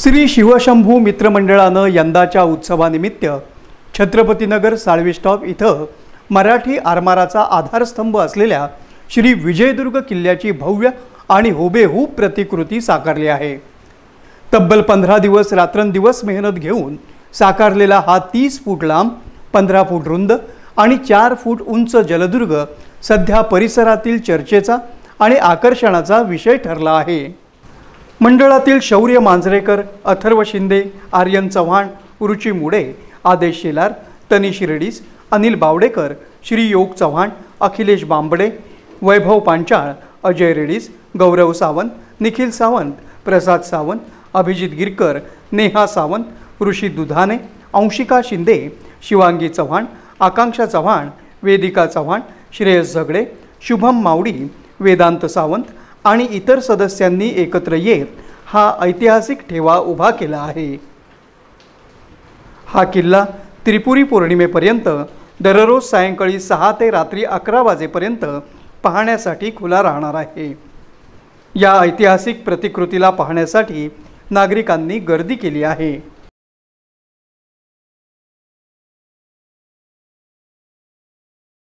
श्री शिवशंभू मित्रमंडळानं यंदाच्या उत्सवानिमित्त छत्रपतीनगर साळवी स्टॉप इथं मराठी आरमाराचा आधारस्तंभ असलेल्या श्री विजयदुर्ग किल्ल्याची भव्य आणि हुबेहूब प्रतिकृती साकारली आहे। तब्बल 15 दिवस रात्रंदिवस मेहनत घेऊन साकारलेला हा 30 फूट लांब, 15 फूट रुंद आणि 4 फूट उंच जलदुर्ग सध्या परिसरातील चर्चेचा आणि आकर्षणाचा विषय ठरला आहे। मंडळातील शौर्य मांजरेकर, अथर्व शिंदे, आर्यन चव्हाण, रुची मुडे, आदेश शेलार, तनिष रेडीस, अनिल बावडेकर, श्री योग चव्हाण, अखिलेश बांबडे, वैभव पांचाळ, अजय रेडीस, गौरव सावंत, निखिल सावंत, प्रसाद सावंत, अभिजित गिरकर, नेहा सावंत, ऋषी दुधाने, अंशिका शिंदे, शिवांगी चव्हाण, आकांक्षा चव्हाण, वेदिका चव्हाण, श्रेयस झगडे, शुभम मावडी, वेदांत सावंत आणि इतर सदस्यांनी एकत्र येत हा ऐतिहासिक ठेवा उभा केला आहे। हा किल्ला त्रिपुरी पौर्णिमेपर्यंत दररोज सायंकाळी 6 ते रात्री 11 वाजेपर्यंत पाहण्यासाठी खुला राहणार आहे। या ऐतिहासिक प्रतिकृतीला पाहण्यासाठी नागरिकांनी गर्दी केली आहे।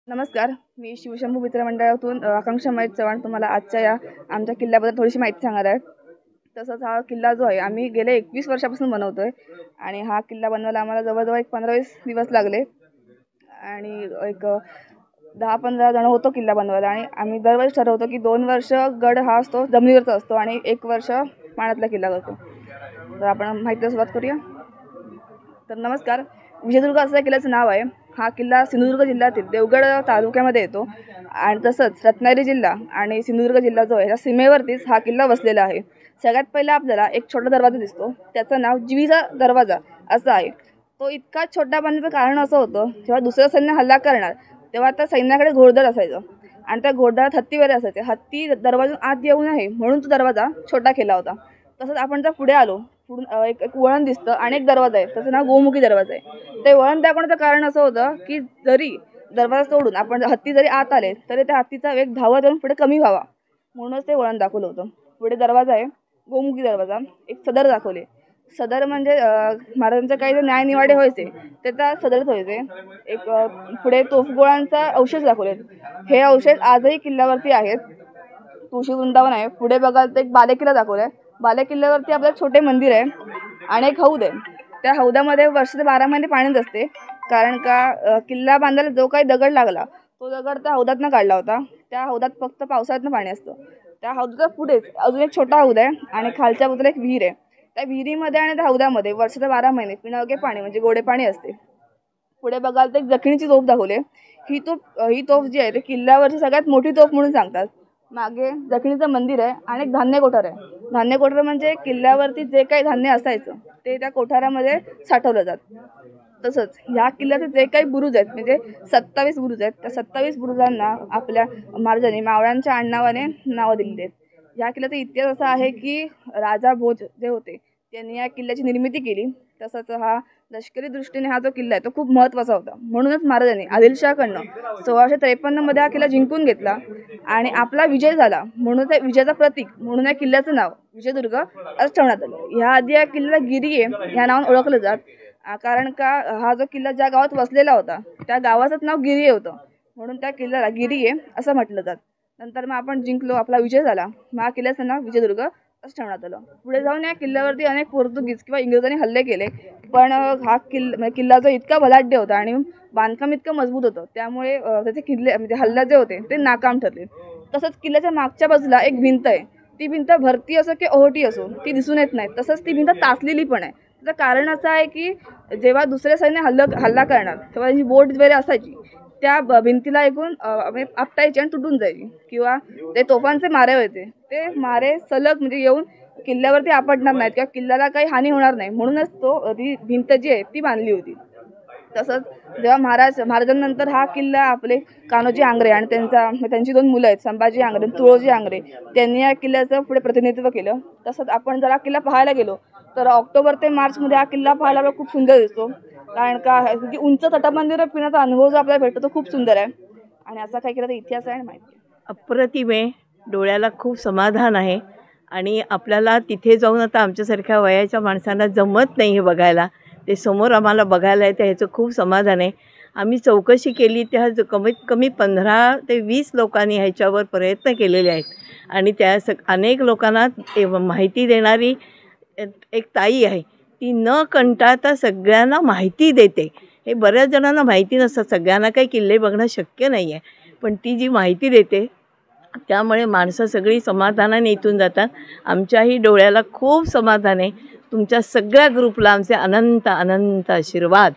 नमस्कार, मी शिवशंभू मित्रमंडळातून आकांक्षा महेश चव्हाण तुम्हाला आजच्या या आमच्या किल्ल्याबद्दल थोडीशी माहिती सांगणार आहे। तसंच हा किल्ला जो आहे आम्ही गेले 21 वर्षापासून बनवतोय आणि हा किल्ला बनवायला आम्हाला जवळजवळ 15-20 दिवस लागले आणि एक 10-15 जण होतो किल्ला बनवायला। आणि आम्ही दरवर्षी ठरवतो की 2 वर्ष गड हा असतो जमिनीवरचा असतो आणि 1 वर्ष पाण्यातला किल्ला करतो। तर आपण माहितीला सुरुवात करूया। तर नमस्कार, विजयदुर्ग असं किल्ल्याचं नाव आहे। हा किल्ला सिंधुदुर्ग जिल्ह्यातील देवगड तालुक्यामध्ये येतो आणि तसंच रत्नागिरी जिल्हा आणि सिंधुदुर्ग जिल्हा जो आहे या सीमेवरतीच हा किल्ला वसलेला आहे। सगळ्यात पहिला आपल्याला एक छोटा दरवाजा दिसतो, त्याचं नाव जिवीचा दरवाजा असं आहे। तो इतका छोटा बनण्याचं कारण असं होतं, जेव्हा दुसरं सैन्य हल्ला करणार तेव्हा त्या सैन्याकडे घोडदळ असायचं आणि त्या घोडदळात हत्ती वगैरे असायचे। हत्ती दरवाजातून आत येऊ नये म्हणून तो दरवाजा छोटा केला होता। तसंच आपण जर पुढे आलो, एक वळण दिसतं आणि एक दरवाजा आहे, त्याचं नाव गोमुखी दरवाजा आहे। ते वळण दाखवण्याचं कारण असं होतं की जरी दरवाजा तोडून आपण हत्ती जरी आत आले तरी त्या हत्तीचा वेग धावत येऊन पुढे कमी व्हावा म्हणूनच ते वळण दाखवलं होतं। पुढे दरवाजा आहे गोमुखी दरवाजा। एक सदर दाखवले। सदर म्हणजे महाराजांचे काही जे न्यायनिवाडे व्हायचे ते त्या सदरच व्हायचे। एक पुढे तोफगोळांचा अवशेष दाखवले। हे अवशेष आजही किल्ल्यावरती आहेत। तुळशी वृंदावन आहे। पुढे बघाल तर एक बालेकिल्ला दाखवलाय। बालेकिल्ल्यावरती आपल्याला छोटे मंदिर आहे आणि एक हौद आहे। त्या हौदामध्ये वर्षाचे 12 महिने पाणीच असते, कारण का किल्ला बांधायला जो काही दगड लागला तो दगड त्या हौदातनं काढला होता। त्या हौदात फक्त पावसाळ्यातनं पाणी असतं। त्या हौदाच्या पुढेच अजून एक छोटा हौद आहे आणि खालच्या बाजूला एक विहीर आहे। त्या विहिरीमध्ये आणि त्या हौदामध्ये वर्षाचे 12 महिने पिण्यायोग्य पाणी म्हणजे गोडे पाणी असते। पुढे बघाल तर एक जखणीची तोफ दाखवली। ही तोफ जी आहे ते किल्ल्यावरची सगळ्यात मोठी तोफ म्हणून सांगतात। मागे जखणीचं मंदिर आहे आणि एक धान्य कोठार आहे। धान्य कोठार म्हणजे किल्ल्यावरती जे काही धान्य असायचं ते त्या कोठारामध्ये साठवलं जातं। तसंच ह्या किल्ल्याचे जे काही बुरुज आहेत म्हणजे 27 बुरुज आहेत, त्या 27 बुरुजांना आपल्या महाराजांनी मावळ्यांच्या आडनावाने नावं दिलेली आहेत। ह्या किल्ल्याचा इतिहास असा आहे की राजा भोज जे होते त्यांनी या किल्ल्याची निर्मिती केली। तसंच हा लष्करी दृष्टीने हा जो किल्ला आहे तो खूप महत्त्वाचा होता, म्हणूनच महाराजांनी आदिलशाहकडनं 1653 मध्ये हा किल्ला जिंकून घेतला आणि आपला विजय झाला म्हणून त्या विजयाचं प्रतीक म्हणून या किल्ल्याचं नाव विजयदुर्ग असं ठेवण्यात आलं। ह्या आधी या किल्ल्याला गिरिये ह्या नावाने ओळखलं जात, कारण का हा जो किल्ला ज्या गावात वसलेला होता त्या गावाचंच नाव गिरिये होतं म्हणून त्या किल्ल्याला गिरिये असं म्हटलं जात। नंतर मग आपण जिंकलो, आपला विजय झाला, मग हा किल्ल्याचं नाव विजयदुर्ग असं ठेवण्यात आलं। पुढे जाऊन या किल्ल्यावरती अनेक पोर्तुगीज किंवा इंग्रजांनी हल्ले केले, पण हा किल्ला जो इतका बलाढ्य होता आणि बांधकाम इतकं मजबूत होतं त्यामुळे त्याचे किल्ले म्हणजे हल्ला जे होते ते नाकाम ठरले। तसंच किल्ल्याच्या मागच्या बाजूला एक भिंत आहे। ती भिंत भरती असो की ओहोटी असो ती दिसून येत नाही। तसंच ती भिंत तासलेली पण आहे। त्याचं कारण असं आहे की जेव्हा दुसऱ्या सैन्य हल्ला करणार तेव्हा त्यांची बोट वगैरे असायची त्या भिंतीला ऐकून आपटायची आणि तुटून जायची, किंवा ते तोफांचे मारे होते ते मारे सलग म्हणजे येऊन किल्ल्यावरती आपटणार नाहीत किंवा किल्ल्याला काही हानी होणार नाही म्हणूनच ती भिंत जी आहे ती बांधली होती। तसंच जेव्हा महाराजांनंतर हा किल्ला आपले कान्होजी आंग्रे आणि त्यांची 2 मुलं आहेत संभाजी आंग्रे आणि तुळोजी आंग्रे त्यांनी या किल्ल्याचं पुढे प्रतिनिधित्व केलं। तसंच आपण जर हा किल्ला पाहायला गेलो तर ऑक्टोबर ते मार्चमध्ये हा किल्ला पाहायला खूप सुंदर दिसतो, कारण का उंच तटबंदीवर फिरण्याचा अनुभव जो आपल्याला भेटतो तो खूप सुंदर आहे। आणि असा काही किल्ल्याचा इतिहास आहे आणि माहिती अप्रतिम आहे, डोळ्याला खूप समाधान आहे आणि आपल्याला तिथे जाऊन आता आमच्यासारख्या वयाच्या माणसांना जमत नाही हे बघायला, ते समोर आम्हाला बघायला येतं, ह्याचं खूप समाधान आहे. आम्ही चौकशी केली, त्या कमीत कमी 15 ते 20 लोकांनी ह्याच्यावर प्रयत्न केलेले आहेत आणि त्या अनेक लोकांना माहिती देणारी एक ताई आहे, ती न कंटाळता सगळ्यांना माहिती देते. हे बऱ्याच जणांना माहिती नसतं, सगळ्यांना काही किल्ले बघणं शक्य नाही आहे, पण ती जी माहिती देते त्यामुळे माणसं सगळी समाधानाने इथून जातात. आमच्याही डोळ्याला खूप समाधान आहे. तुमच्या सगळ्या ग्रुपला आमचे अनंत अनंत आशीर्वाद.